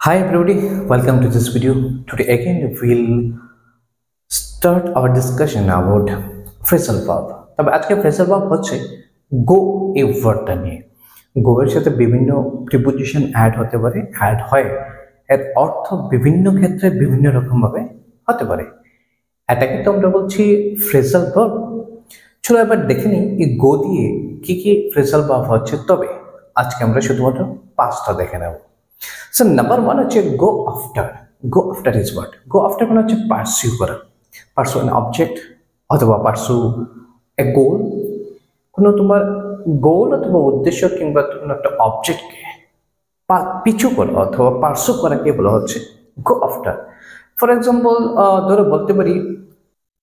Hi everybody, welcome to this video. Today again we'll start our discussion about phrasal verb. তবে আজকে phrasal verb হচ্ছে go এই ওয়ার্ডটা নিয়ে। go এর সাথে বিভিন্ন প্রিপোজিশন অ্যাড হতে পারে, অ্যাড হয়। এর অর্থ বিভিন্ন ক্ষেত্রে বিভিন্ন রকম ভাবে হতে পারে। এটাকে তো আমরা বলছি phrasal verb। চলো এবার দেখে নিই এই go দিয়ে কি কি phrasal verb হচ্ছে, তবে আজকে আমরা শুধুমাত্র পাঁচটা দেখে নেব। So number one হচ্ছে go after. Go after is what? Go after মানে হচ্ছে pursue করা, pursue an object অথবা pursue a goal। কোনো তোমার গোল অথবা উদ্দেশ্য কিংবা কোনো একটা অবজেক্টকে পিছু করা অথবা পার্সু করাকে বলা হচ্ছে go after। ফর এক্সাম্পল ধরো বলতে পারি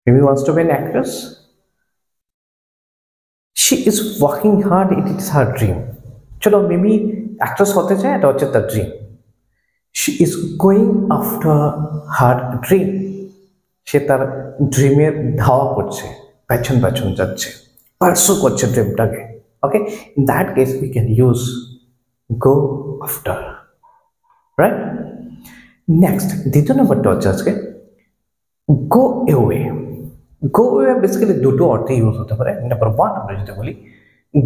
Mimi wants to be an actress. She is working hard, it is her dream। চলো মিমি অ্যাক্ট্রেস হতে চায়, এটা হচ্ছে তার dream. She is going after her dream। সে তার ড্রিমের ধাওয়া করছে, পেছন পেছন যাচ্ছে, পার্সু করছে ড্রিমটাকে। Okay, in that case we can use go after, right? Next দ্বিতীয় নম্বরটা হচ্ছে আজকে go away. Go away basically দুটো অর্থে ইউজ হতে পারে। নাম্বার ওয়ান আমরা যদি বলি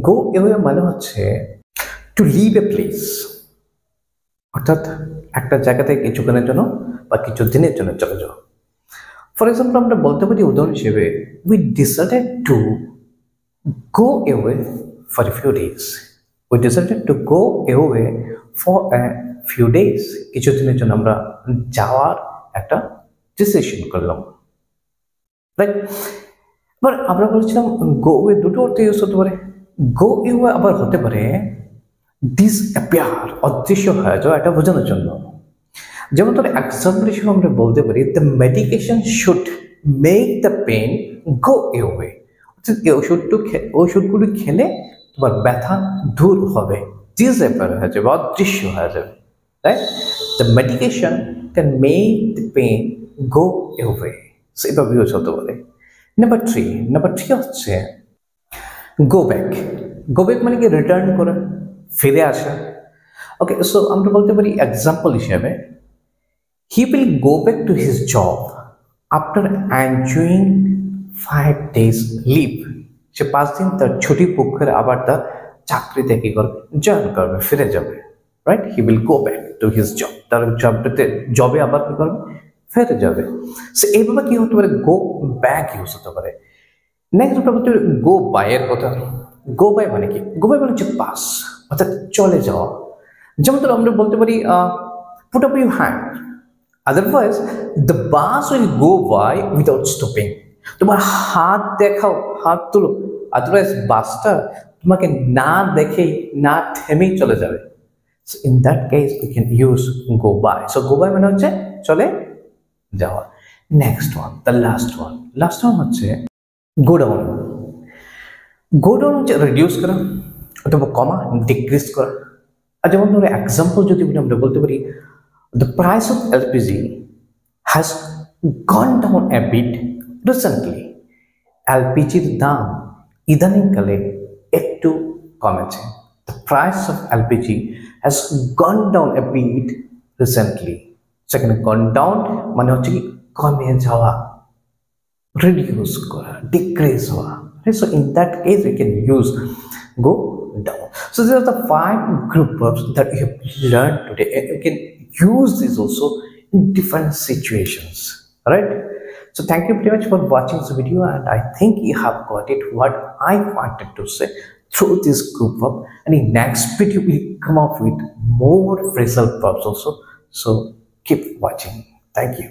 গো এওয়ে মানে হচ্ছে টু লিভ এ প্লেস, অর্থাৎ একটা জায়গা থেকে কিছুক্ষণের জন্য বা কিছু দিনের জন্য চলে যাও। ফর এক্সাম্পল আমরা বলতে পারি উদাহরণ হিসেবে we decided to go away for a few days. We decided to go away for a few days. কিছুদিনের জন্য আমরা যাওয়ার একটা ডিসিশন করলাম, রাইট? এবার আমরা বলেছিলাম গো অ্যাওয়ে দুটো অর্থে ইউজ হতে পারে। গো অ্যাওয়ে আবার হতে পারে ডিসঅ্যাপিয়ার, অদৃশ্য হয়ে যাওয়া, এটা বোঝানোর জন্য। যেমন ধরো এক্সাম্পল হিসেবে আমরা বলতে পারি the medication should make the pain go away. অর্থাৎ এই ওষুধগুলি খেলে তোমার ব্যথা দূর হবে, ডিসঅ্যাপিয়ার হয়ে যাবে, অদৃশ্য হয়ে যাবে, right? The medication can make the pain go away. সেভাবে ইউজ হতে পারে। নাম্বার থ্রি হচ্ছে গো ব্যাক। গো ব্যাক মানে কি রিটার্ন করা, ফিরে আসা। ওকে, সো আমরা বলতে পারি এক্সাম্পল হিসেবে he will go back to his job after enjoying 5 days leave. সে 5 দিন তার ছুটি ভোগ করে আবার তার চাকরিতে কি করবে, জয়েন করবে, ফিরে যাবে, right? He will go back to his job, তার জবে আবার কি করবে, ফিরে যাবে। সো এইভাবে কি হতে পারে, গো ব্যাক ইউজ হতে পারে। নেক্সট আমরা বলতে পারি গো বাই এর কথা। গো বাই মানে কি? গো বাই মানে হচ্ছে পাস, অর্থাৎ চলে যাওয়া। যেমন ধরো আমরা বলতে পারি put up your hand, otherwise the bus will go by without stopping. তোমার হাত দেখাও, হাত তুলো, আদারওয়াইজ বাসটা তোমাকে না দেখেই, না থেমেই চলে যাবে। So in that case we can use go by. So go by মানে হচ্ছে চলে যাওয়া। Next one, the last one হচ্ছে গো ডাউন। গো ডাউন হচ্ছে রিডিউস করা অথবা কমা, ডিক্রিজ করা। আর যেমন ধরো এক্সাম্পল যদি আমরা বলতে পারি the price of LPG has gone down a bit recently. এলপিজির দাম ইদানিংকালে একটু কমেছে। The price of LPG has gone down a bit recently. সেখানে গন ডাউন মানে হচ্ছে কি কমে যাওয়া, reduce kora, decrease hua. Okay, so in that case we can use go down. So these are the 5 group verbs that we have learned today, and you can use these also in different situations, right? So thank you very much for watching this video, and I think you have got it what I wanted to say through this group verb. And in next video we'll come up with more phrasal verbs also, so keep watching. Thank you.